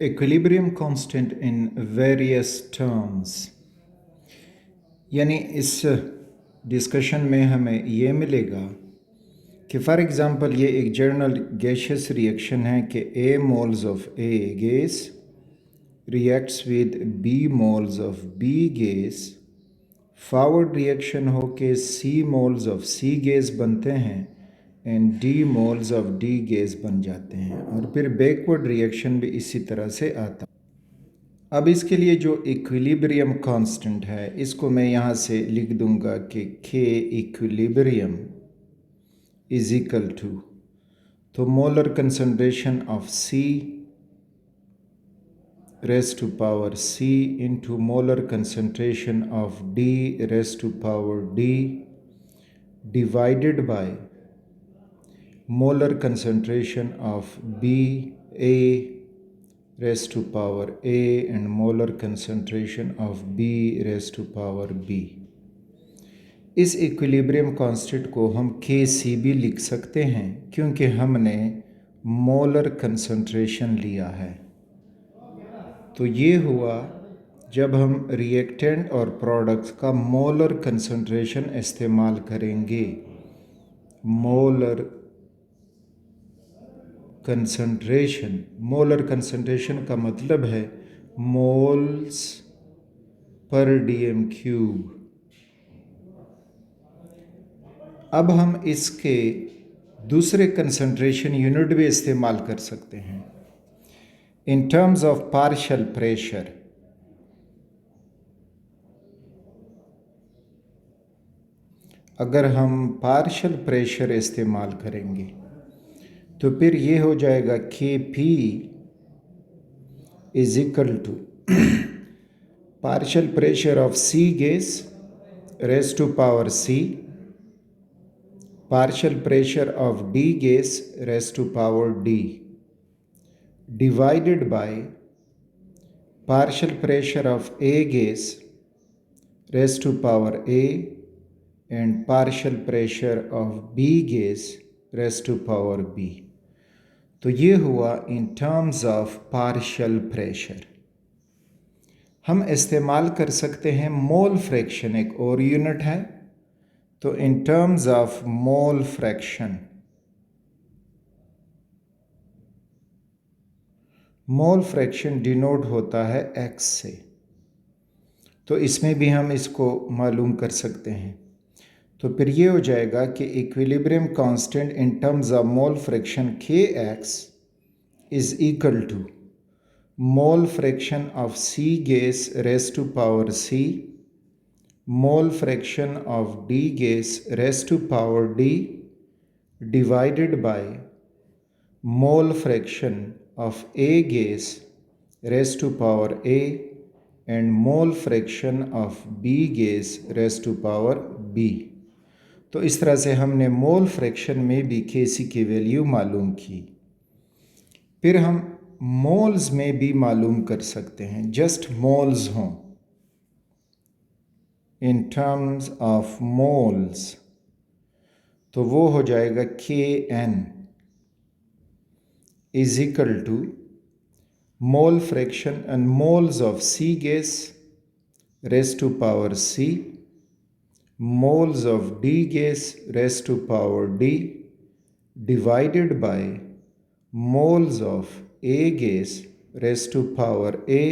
Equilibrium constant in various terms, यानी इस discussion में हमें ये मिलेगा कि फॉर एग्ज़ाम्पल ये एक जनरल गैशियस रिएक्शन है कि A moles of A gas reacts with B moles of B gas, forward reaction हो के C moles of C gas बनते हैं and D moles of D gas बन जाते हैं, और फिर बैकवर्ड रिएक्शन भी इसी तरह से आता है। अब इसके लिए जो इक्विलिब्रियम कांस्टेंट है इसको मैं यहाँ से लिख दूंगा कि K equilibrium is equal to, तो molar concentration of C raised to power C into molar concentration of D raised to power D divided by molar concentration of B A raised to power A and molar concentration of B raised to power B। इस equilibrium constant को हम Kc भी लिख सकते हैं क्योंकि हमने molar concentration लिया है। तो ये हुआ जब हम रिएक्टेंट और प्रोडक्ट्स का मोलर कंसंट्रेशन इस्तेमाल करेंगे। मोलर कंसंट्रेशन का मतलब है मोल्स पर डीएम क्यूब। अब हम इसके दूसरे कंसंट्रेशन यूनिट भी इस्तेमाल कर सकते हैं इन टर्म्स ऑफ पार्शियल प्रेशर। अगर हम पार्शियल प्रेशर इस्तेमाल करेंगे तो फिर ये हो जाएगा Kp is equal to partial pressure of C gas raise to power C, partial pressure of D gas raised to power D divided by partial pressure of A gas raised to power A and partial pressure of B gas raised to power B। तो ये हुआ in terms of partial pressure। हम इस्तेमाल कर सकते हैं mole fraction, एक और यूनिट है। तो इन terms of mole fraction, mole fraction denote होता है x से, तो इसमें भी हम इसको मालूम कर सकते हैं। तो फिर ये हो जाएगा कि equilibrium constant in terms of mole fraction Kx is equal to mole fraction of C gas raise to power C, mole fraction of D gas raised to power D divided by mole fraction of A gas raised to power A and mole fraction of B gas raised to power B। तो इस तरह से हमने mole fraction में भी Kc की value मालूम की। फिर हम मोल्स में भी मालूम कर सकते हैं, जस्ट मोल्स हों इन टर्म्स ऑफ मोल्स, तो वो हो जाएगा Kn is equal to mole fraction and moles of C gas raise to power C, moles of D gas raise to power D divided by moles of A gas raise to power A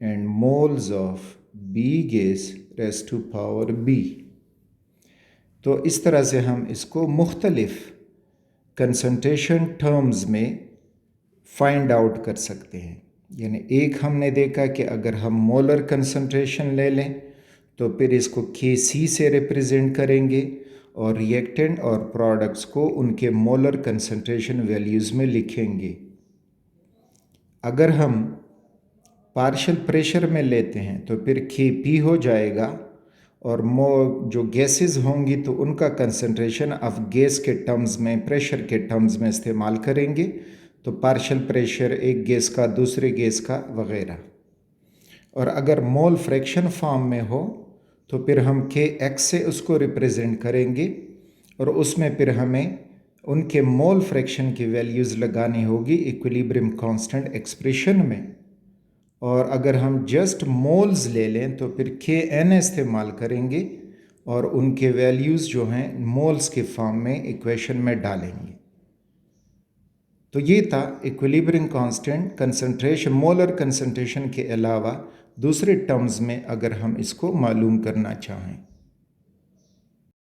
and moles of B gas raise to power B। तो इस तरह से हम इसको मुख्तलिफ concentration terms में find out कर सकते हैं। यानी एक हमने देखा कि अगर हम मोलर कंसंट्रेशन ले लें तो फिर इसको Kc से रिप्रेजेंट करेंगे और रिएक्टेंट और प्रोडक्ट्स को उनके मोलर कंसंट्रेशन वैल्यूज़ में लिखेंगे। अगर हम पार्शियल प्रेशर में लेते हैं तो फिर Kp हो जाएगा, और जो गैसेस होंगी तो उनका कंसंट्रेशन ऑफ गैस के टर्म्स में, प्रेशर के टर्म्स में इस्तेमाल करेंगे। तो पार्शियल प्रेशर एक गैस का दूसरे गैस का वगैरह। और अगर मोल फ्रैक्शन फॉर्म में हो तो फिर हम Kx से उसको रिप्रेजेंट करेंगे और उसमें फिर हमें उनके मोल फ्रैक्शन की वैल्यूज़ लगानी होगी इक्विलिब्रियम कांस्टेंट एक्सप्रेशन में। और अगर हम जस्ट मोल्स ले लें तो फिर Kn इस्तेमाल करेंगे और उनके वैल्यूज़ जो हैं मोल्स के फॉर्म में इक्वेशन में डालेंगे। तो ये था equilibrium constant concentration, molar concentration के अलावा दूसरे टर्म्स में अगर हम इसको मालूम करना चाहें।